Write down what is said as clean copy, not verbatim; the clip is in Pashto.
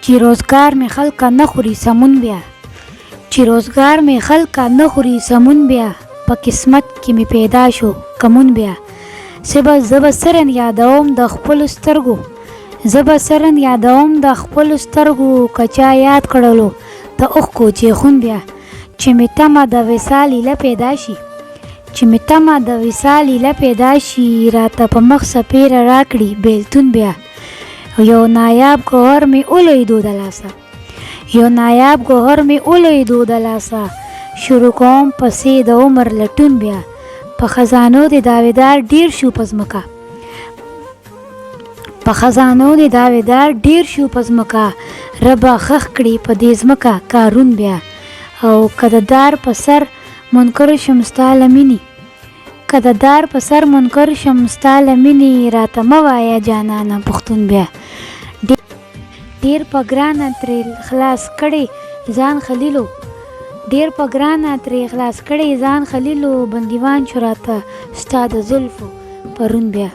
چې روزګار مې خلکه نه خوري سمون بیا، چې روزګار مې خلکه نه خوري سمون بیا، په قسمت کې مې پیدا شو کمون بیا. زه به سرن یادوم د خپلو سترګو، زه به سرن یادوم د خپلو سترګو، که چا یاد کړلو د اوښکو چیخون بیا. چې مې تمه د وصال ایله پیدا شي، چې مې تمه د وصال ایله پیدا شي، راته په مخ سپېره راکړي بېلتون بیا. یو نایاب ګوهر مې ولوېدو د لاسه، یو نایاب ګوهر مې ولوېدو د لاسه، شروع کوم پسې د عمر لټون بیا. په خزانو د داویدار ډېر شو په ځمکه، په خزانو د داویدار ډېر شو په ځمکه، ربه ښخ کړي په دې ځمکه کارون بیا. او که د دار په سر منکر شم ستا له مینې، که د دار په سر منکر شم ستا له مینې، راته مه وایه جانانه پښتون بیا. ډېر په ګرانه ترې خلاص کړی ځان خلیلو، ډېر په ګرانه ترې خلاص کړی ځان خلیلو، بندیوان شو راته ستا د زلفو پرون بیا.